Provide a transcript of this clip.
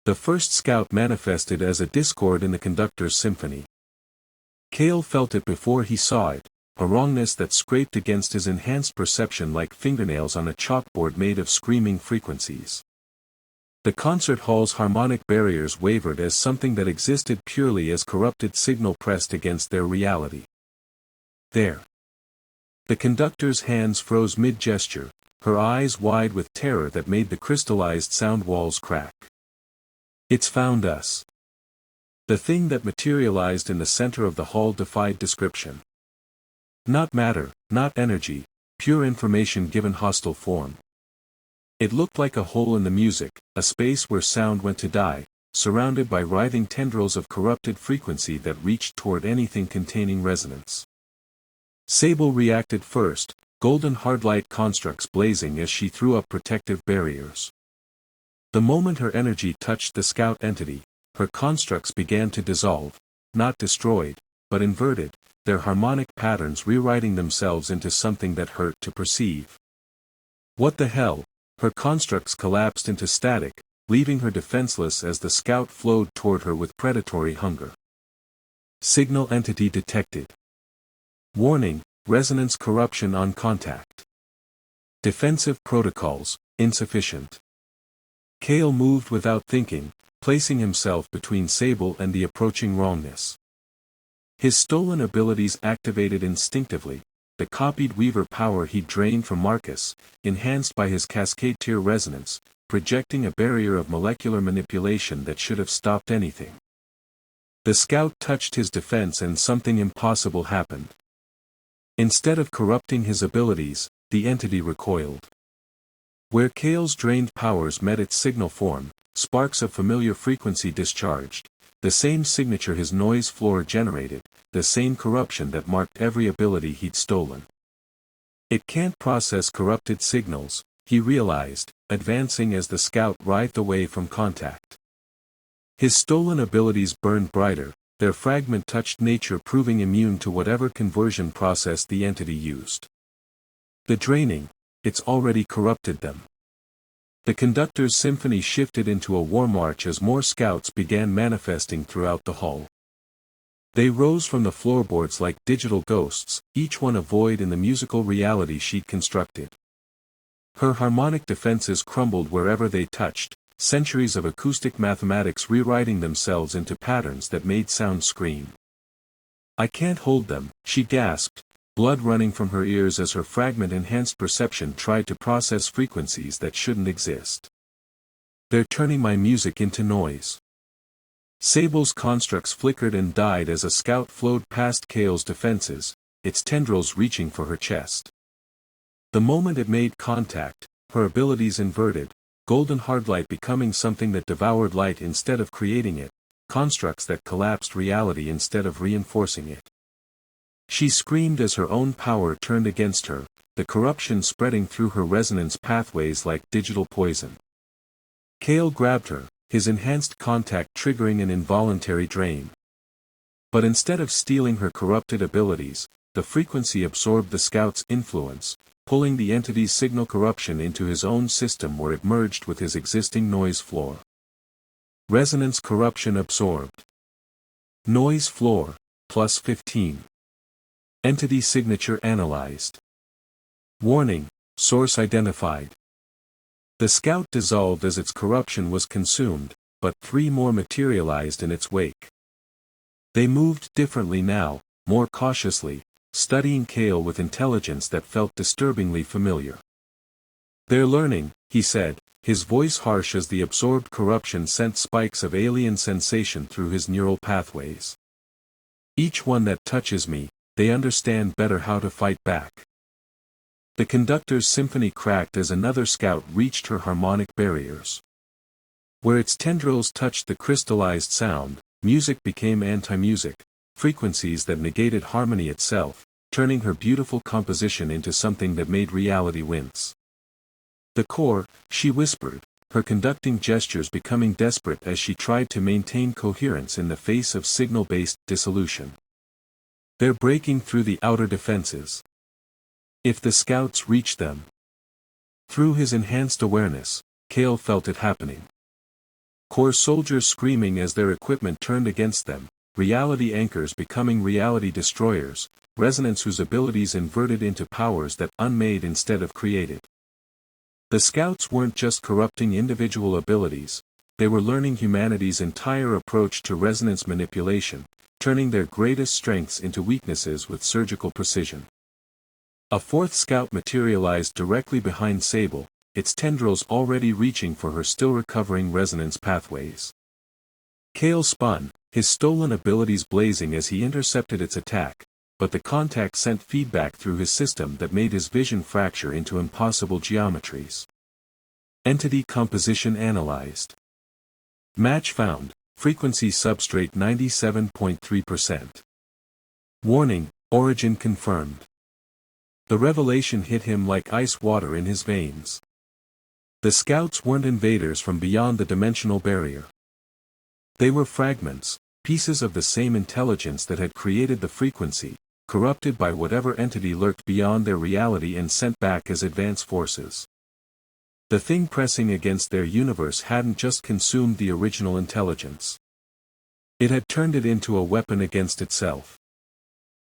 The first scout manifested as a discord in the conductor's symphony. Kael felt it before he saw it, a wrongness that scraped against his enhanced perception like fingernails on a chalkboard made of screaming frequencies. The concert hall's harmonic barriers wavered as something that existed purely as corrupted signal pressed against their reality. There. The conductor's hands froze mid-gesture, her eyes wide with terror that made the crystallized sound walls crack. It's found us. The thing that materialized in the center of the hall defied description. Not matter, not energy, pure information given hostile form. It looked like a hole in the music, a space where sound went to die, surrounded by writhing tendrils of corrupted frequency that reached toward anything containing resonance. Sable reacted first, golden hardlight constructs blazing as she threw up protective barriers. The moment her energy touched the scout entity, her constructs began to dissolve, not destroyed, but inverted, their harmonic patterns rewriting themselves into something that hurt to perceive. What the hell? Her constructs collapsed into static, leaving her defenseless as the scout flowed toward her with predatory hunger. Signal entity detected. Warning, resonance corruption on contact. Defensive protocols, insufficient. Kael moved without thinking, placing himself between Sable and the approaching wrongness. His stolen abilities activated instinctively, the copied Weaver power he drained from Marcus, enhanced by his Cascade tier resonance, projecting a barrier of molecular manipulation that should have stopped anything. The scout touched his defense and something impossible happened. Instead of corrupting his abilities, the entity recoiled. Where Kael's drained powers met its signal form, sparks of familiar frequency discharged, the same signature his noise floor generated, the same corruption that marked every ability he'd stolen. It can't process corrupted signals, he realized, advancing as the scout writhed away from contact. His stolen abilities burned brighter, their fragment touched nature proving immune to whatever conversion process the entity used. The draining, it's already corrupted them. The conductor's symphony shifted into a war march as more scouts began manifesting throughout the hall. They rose from the floorboards like digital ghosts, each one a void in the musical reality she'd constructed. Her harmonic defenses crumbled wherever they touched, centuries of acoustic mathematics rewriting themselves into patterns that made sound scream. I can't hold them, she gasped, blood running from her ears as her fragment-enhanced perception tried to process frequencies that shouldn't exist. They're turning my music into noise. Sable's constructs flickered and died as a scout flowed past Kael's defenses, its tendrils reaching for her chest. The moment it made contact, her abilities inverted, golden hardlight becoming something that devoured light instead of creating it, constructs that collapsed reality instead of reinforcing it. She screamed as her own power turned against her, the corruption spreading through her resonance pathways like digital poison. Kael grabbed her, his enhanced contact triggering an involuntary drain. But instead of stealing her corrupted abilities, the frequency absorbed the scout's influence, pulling the entity's signal corruption into his own system where it merged with his existing noise floor. Resonance corruption absorbed. Noise floor, plus 15. Entity signature analyzed. Warning, source identified. The scout dissolved as its corruption was consumed, but 3 more materialized in its wake. They moved differently now, more cautiously, studying Kael with intelligence that felt disturbingly familiar. They're learning, he said, his voice harsh as the absorbed corruption sent spikes of alien sensation through his neural pathways. Each one that touches me, they understand better how to fight back. The conductor's symphony cracked as another scout reached her harmonic barriers. Where its tendrils touched the crystallized sound, music became anti-music, frequencies that negated harmony itself, turning her beautiful composition into something that made reality wince. The core, she whispered, her conducting gestures becoming desperate as she tried to maintain coherence in the face of signal-based dissolution. They're breaking through the outer defenses. If the scouts reach them. Through his enhanced awareness, Kael felt it happening. Core soldiers screaming as their equipment turned against them, reality anchors becoming reality destroyers, resonance whose abilities inverted into powers that unmade instead of created. The scouts weren't just corrupting individual abilities, they were learning humanity's entire approach to resonance manipulation, turning their greatest strengths into weaknesses with surgical precision. A fourth scout materialized directly behind Sable, its tendrils already reaching for her still recovering resonance pathways. Kael spun, his stolen abilities blazing as he intercepted its attack, but the contact sent feedback through his system that made his vision fracture into impossible geometries. Entity composition analyzed. Match found, frequency substrate 97.3%. Warning, origin confirmed. The revelation hit him like ice water in his veins. The scouts weren't invaders from beyond the dimensional barrier. They were fragments, pieces of the same intelligence that had created the frequency, corrupted by whatever entity lurked beyond their reality and sent back as advance forces. The thing pressing against their universe hadn't just consumed the original intelligence. It had turned it into a weapon against itself.